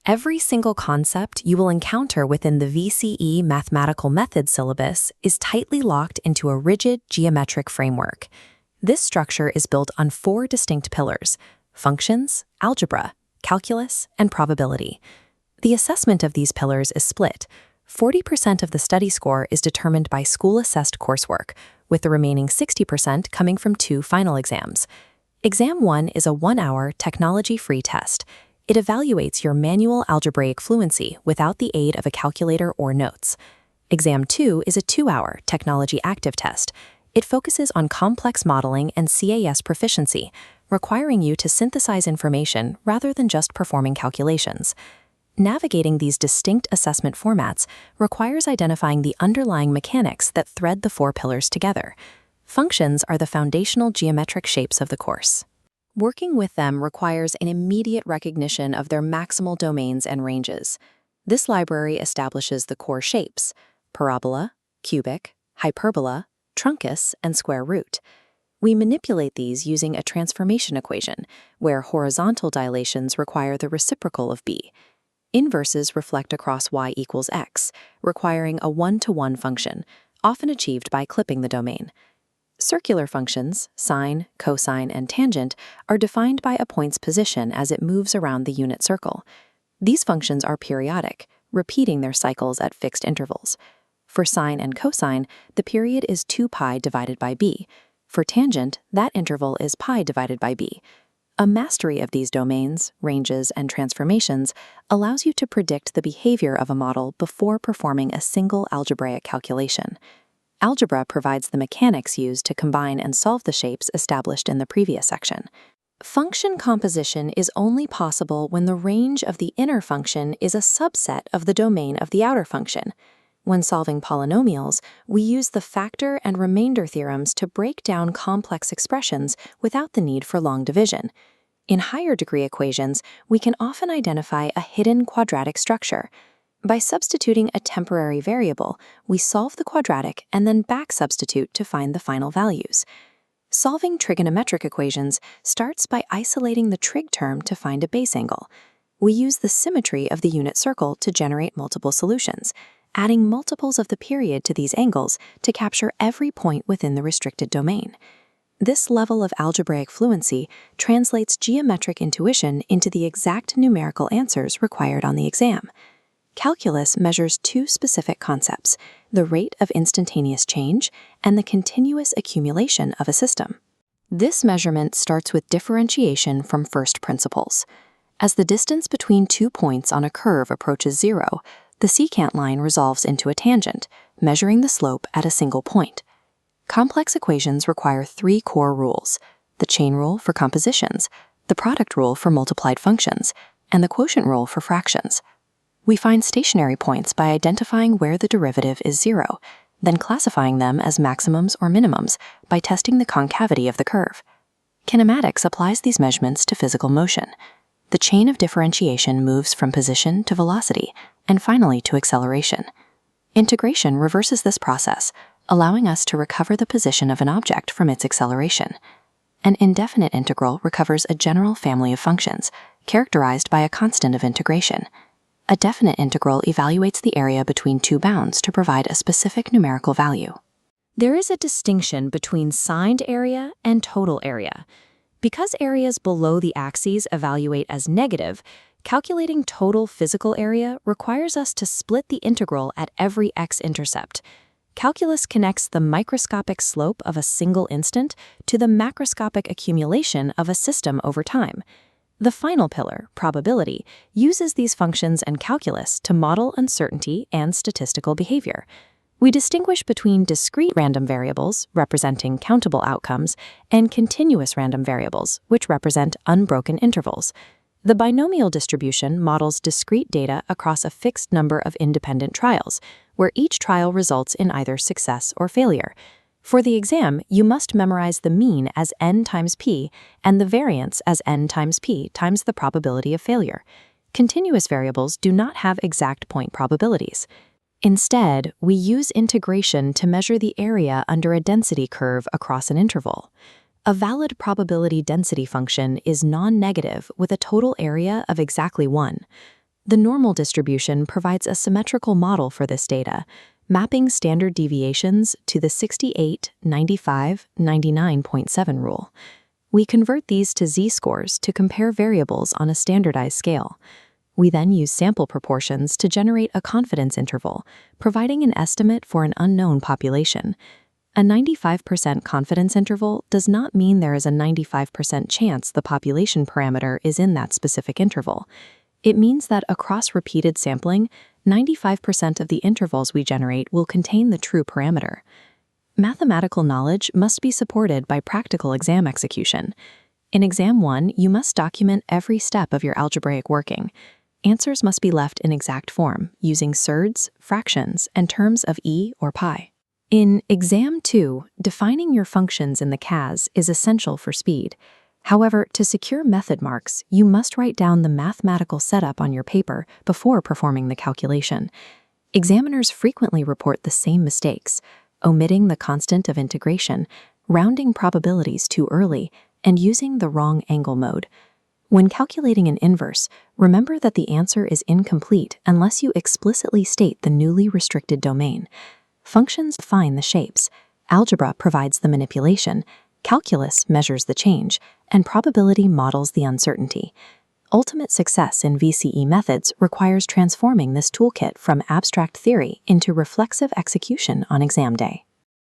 Every single concept you will encounter within the VCE mathematical method syllabus is tightly locked into a rigid geometric framework. This structure is built on 4 distinct pillars: functions, algebra, calculus, and probability. The assessment of these pillars is split. 40% of the study score is determined by school-assessed coursework, with the remaining 60% coming from 2 final exams. Exam 1 is a 1-hour technology-free test. It evaluates your manual algebraic fluency without the aid of a calculator or notes. Exam 2 is a 2-hour technology active test. It focuses on complex modeling and CAS proficiency, requiring you to synthesize information rather than just performing calculations. Navigating these distinct assessment formats requires identifying the underlying mechanics that thread the 4 pillars together. Functions are the foundational geometric shapes of the course. Working with them requires an immediate recognition of their maximal domains and ranges. This library establishes the core shapes: parabola, cubic, hyperbola, truncus, and square root. We manipulate these using a transformation equation, where horizontal dilations require the reciprocal of b. Inverses reflect across y equals x, requiring a 1-to-1 function, often achieved by clipping the domain. Circular functions, sine, cosine, and tangent, are defined by a point's position as it moves around the unit circle. These functions are periodic, repeating their cycles at fixed intervals. For sine and cosine, the period is 2 pi divided by b. For tangent, that interval is pi divided by b. A mastery of these domains, ranges, and transformations allows you to predict the behavior of a model before performing a single algebraic calculation. Algebra provides the mechanics used to combine and solve the shapes established in the previous section. Function composition is only possible when the range of the inner function is a subset of the domain of the outer function. When solving polynomials, we use the factor and remainder theorems to break down complex expressions without the need for long division. In higher degree equations, we can often identify a hidden quadratic structure. By substituting a temporary variable, we solve the quadratic and then back-substitute to find the final values. Solving trigonometric equations starts by isolating the trig term to find a base angle. We use the symmetry of the unit circle to generate multiple solutions, adding multiples of the period to these angles to capture every point within the restricted domain. This level of algebraic fluency translates geometric intuition into the exact numerical answers required on the exam. Calculus measures 2 specific concepts: the rate of instantaneous change and the continuous accumulation of a system. This measurement starts with differentiation from first principles. As the distance between 2 points on a curve approaches 0, the secant line resolves into a tangent, measuring the slope at a single point. Complex equations require 3 core rules: the chain rule for compositions, the product rule for multiplied functions, and the quotient rule for fractions. We find stationary points by identifying where the derivative is 0, then classifying them as maximums or minimums by testing the concavity of the curve. Kinematics applies these measurements to physical motion. The chain of differentiation moves from position to velocity, and finally to acceleration. Integration reverses this process, allowing us to recover the position of an object from its acceleration. An indefinite integral recovers a general family of functions, characterized by a constant of integration. A definite integral evaluates the area between 2 bounds to provide a specific numerical value. There is a distinction between signed area and total area. Because areas below the axes evaluate as negative, calculating total physical area requires us to split the integral at every x-intercept. Calculus connects the microscopic slope of a single instant to the macroscopic accumulation of a system over time. The final pillar, probability, uses these functions and calculus to model uncertainty and statistical behavior. We distinguish between discrete random variables, representing countable outcomes, and continuous random variables, which represent unbroken intervals. The binomial distribution models discrete data across a fixed number of independent trials, where each trial results in either success or failure. For the exam, you must memorize the mean as n times p and the variance as n times p times the probability of failure. Continuous variables do not have exact point probabilities. Instead, we use integration to measure the area under a density curve across an interval. A valid probability density function is non-negative with a total area of exactly 1. The normal distribution provides a symmetrical model for this data, mapping standard deviations to the 68, 95, 99.7 rule. We convert these to z-scores to compare variables on a standardized scale. We then use sample proportions to generate a confidence interval, providing an estimate for an unknown population. A 95% confidence interval does not mean there is a 95% chance the population parameter is in that specific interval. It means that across repeated sampling, 95% of the intervals we generate will contain the true parameter. Mathematical knowledge must be supported by practical exam execution. In Exam 1, you must document every step of your algebraic working. Answers must be left in exact form, using surds, fractions, and terms of e or pi. In Exam 2, defining your functions in the CAS is essential for speed. However, to secure method marks, you must write down the mathematical setup on your paper before performing the calculation. Examiners frequently report the same mistakes: omitting the constant of integration, rounding probabilities too early, and using the wrong angle mode. When calculating an inverse, remember that the answer is incomplete unless you explicitly state the newly restricted domain. Functions define the shapes, algebra provides the manipulation, calculus measures the change, and probability models the uncertainty. Ultimate success in VCE methods requires transforming this toolkit from abstract theory into reflexive execution on exam day.